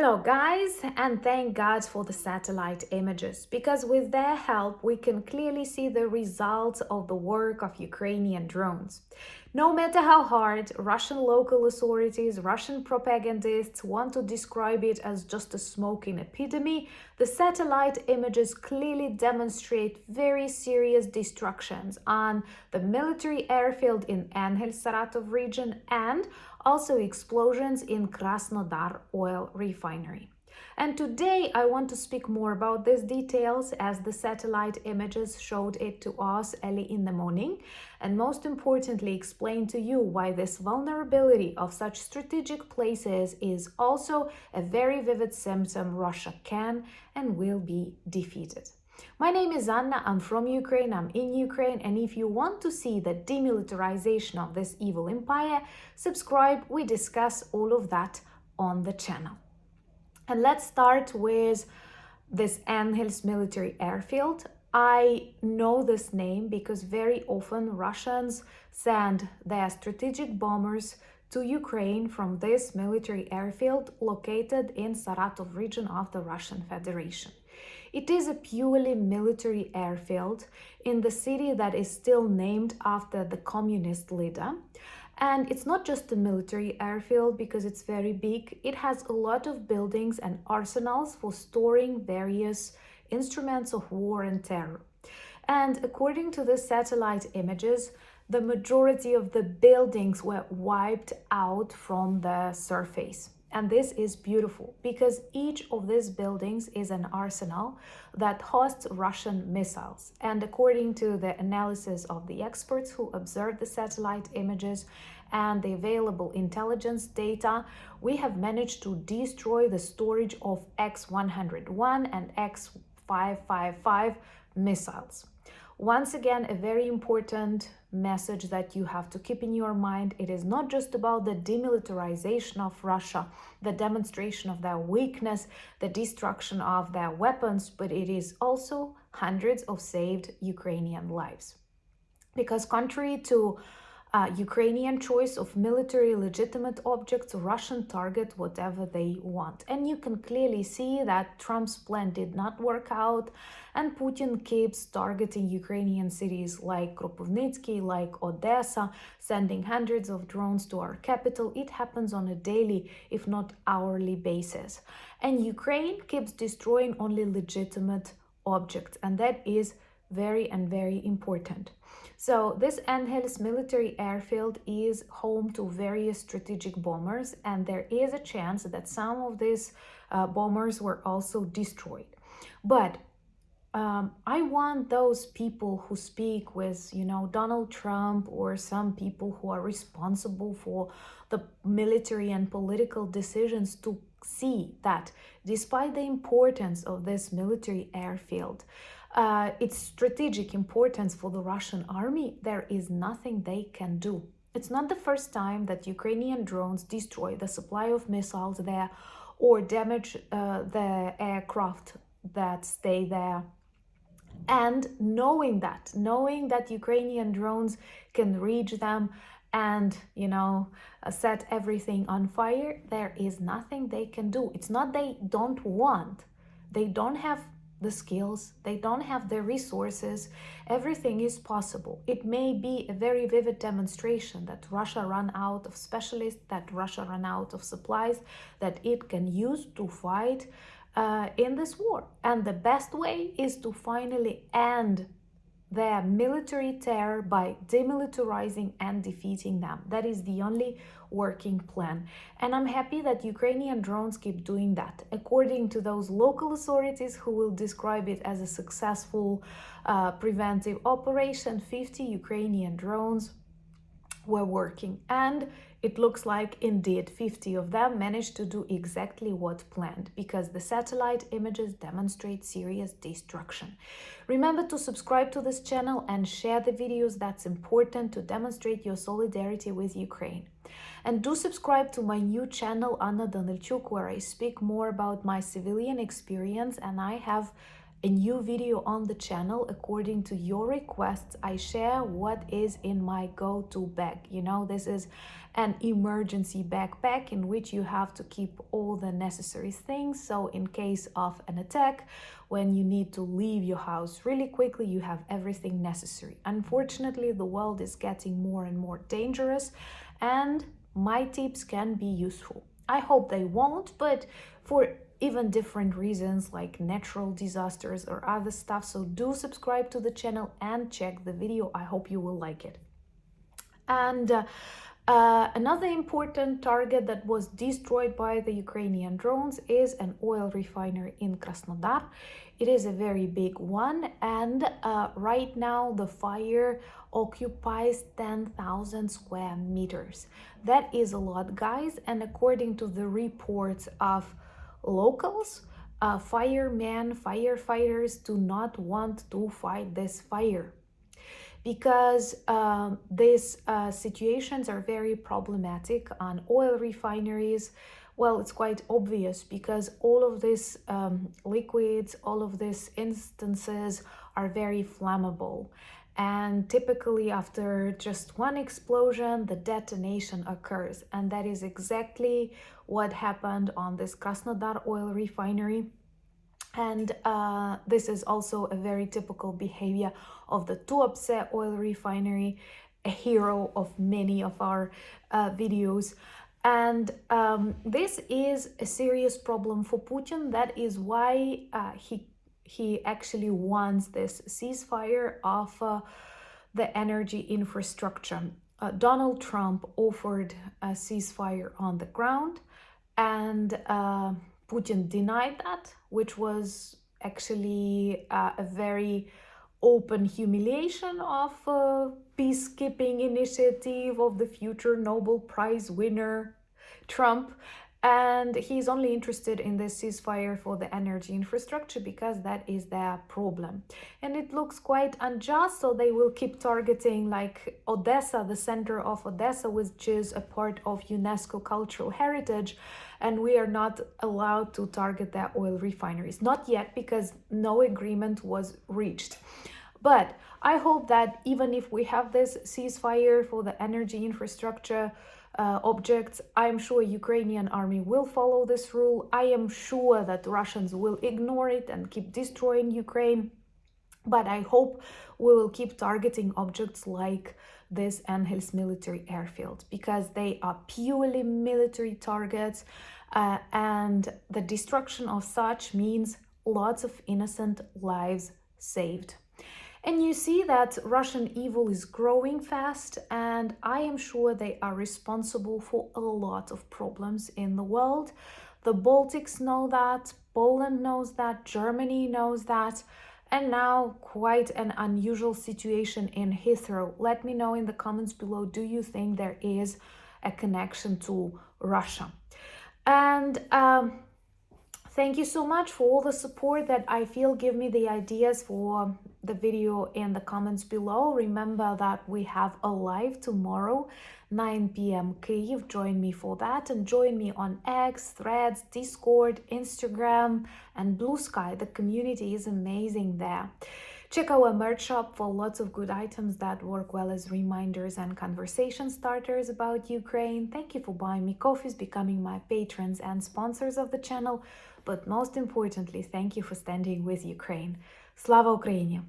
Hello guys, and thank God for the satellite images, because with their help we can clearly see the results of the work of Ukrainian drones. No matter how hard Russian local authorities, Russian propagandists want to describe it as just a smoking epidemic, the satellite images clearly demonstrate very serious destructions on the military airfield in Engels, Saratov region, and also explosions in Krasnodar oil refinery. And today I want to speak more about these details as the satellite images showed it to us early in the morning, and most importantly explain to you why this vulnerability of such strategic places is also a very vivid symptom Russia can and will be defeated. My name is Anna, I'm from Ukraine, I'm in Ukraine, and if you want to see the demilitarization of this evil empire, subscribe, we discuss all of that on the channel. And let's start with this Engels military airfield. I know this name because very often Russians send their strategic bombers to Ukraine from this military airfield located in Saratov region of the Russian Federation. It is a purely military airfield in the city that is still named after the communist leader. And it's not just a military airfield because it's very big. It has a lot of buildings and arsenals for storing various instruments of war and terror. And according to the satellite images, the majority of the buildings were wiped out from the surface. And this is beautiful because each of these buildings is an arsenal that hosts Russian missiles. And according to the analysis of the experts who observed the satellite images and the available intelligence data, we have managed to destroy the storage of X-101 and X-555 missiles. Once again, a very important message that you have to keep in your mind. It is not just about the demilitarization of Russia, the demonstration of their weakness, the destruction of their weapons, but it is also hundreds of saved Ukrainian lives. Because contrary to Ukrainian choice of military legitimate objects, Russian target whatever they want. And you can clearly see that Trump's plan did not work out, and Putin keeps targeting Ukrainian cities like Kropyvnytsky, like Odessa, sending hundreds of drones to our capital. It happens on a daily, if not hourly basis. And Ukraine keeps destroying only legitimate objects, and that is very important. So this Engels military airfield is home to various strategic bombers, and there is a chance that some of these bombers were also destroyed. But I want those people who speak with, Donald Trump or some people who are responsible for the military and political decisions to see that despite the importance of this military airfield, its strategic importance for the Russian army, there is nothing they can do. It's not the first time that Ukrainian drones destroy the supply of missiles there or damage the aircraft that stay there. And knowing that Ukrainian drones can reach them and, set everything on fire, there is nothing they can do. It's not they don't want, they don't have the skills, they don't have the resources. Everything is possible. It may be a very vivid demonstration that Russia ran out of specialists, that Russia ran out of supplies that it can use to fight in this war. And the best way is to finally end their military terror by demilitarizing and defeating them. That is the only working plan. And I'm happy that Ukrainian drones keep doing that. According to those local authorities who will describe it as a successful preventive operation, 50 Ukrainian drones were working, and it looks like indeed 50 of them managed to do exactly what planned, because the satellite images demonstrate serious destruction. Remember to subscribe to this channel and share the videos. That's important to demonstrate your solidarity with Ukraine. And do subscribe to my new channel Anna Danilchuk, where I speak more about my civilian experience, and I have a new video on the channel. According to your requests, I share what is in my go-to bag. You know, this is an emergency backpack in which you have to keep all the necessary things. So in case of an attack, when you need to leave your house really quickly, you have everything necessary. Unfortunately, the world is getting more and more dangerous, and my tips can be useful. I hope they won't, but for even different reasons like natural disasters or other stuff. So do subscribe to the channel and check the video. I hope you will like it. And another important target that was destroyed by the Ukrainian drones is an oil refinery in Krasnodar. It is a very big one, and right now the fire occupies 10,000 square meters. That is a lot, guys, and according to the reports of locals, firefighters do not want to fight this fire because these situations are very problematic on oil refineries. Well, it's quite obvious because all of these liquids, all of these instances are very flammable. And typically after just one explosion, the detonation occurs. And that is exactly what happened on this Krasnodar oil refinery. And this is also a very typical behavior of the TUAPSE oil refinery, a hero of many of our videos. And this is a serious problem for Putin. That is why he actually wants this ceasefire of the energy infrastructure. Donald Trump offered a ceasefire on the ground, and Putin denied that, which was actually a very open humiliation of peacekeeping initiative of the future Nobel Prize winner Trump. And he's only interested in this ceasefire for the energy infrastructure because that is their problem. And it looks quite unjust, so they will keep targeting like Odessa, the center of Odessa, which is a part of UNESCO cultural heritage, and we are not allowed to target their oil refineries. Not yet, because no agreement was reached. But I hope that even if we have this ceasefire for the energy infrastructure objects, I am sure Ukrainian army will follow this rule. I am sure that Russians will ignore it and keep destroying Ukraine. But I hope we will keep targeting objects like this Engels military airfield, because they are purely military targets, and the destruction of such means lots of innocent lives saved. And you see that Russian evil is growing fast, and I am sure they are responsible for a lot of problems in the world. The Baltics know that, Poland knows that, Germany knows that, and now quite an unusual situation in Heathrow. Let me know in the comments below, do you think there is a connection to Russia? And thank you so much for all the support that I feel give me the ideas for the video in the comments below. Remember that we have a live tomorrow, 9 p.m. Kyiv. Join me for that, and join me on X, Threads, Discord, Instagram, and Blue Sky. The community is amazing there. Check our merch shop for lots of good items that work well as reminders and conversation starters about Ukraine. Thank you for buying me coffees, becoming my patrons and sponsors of the channel. But most importantly, thank you for standing with Ukraine. Slava Ukraini!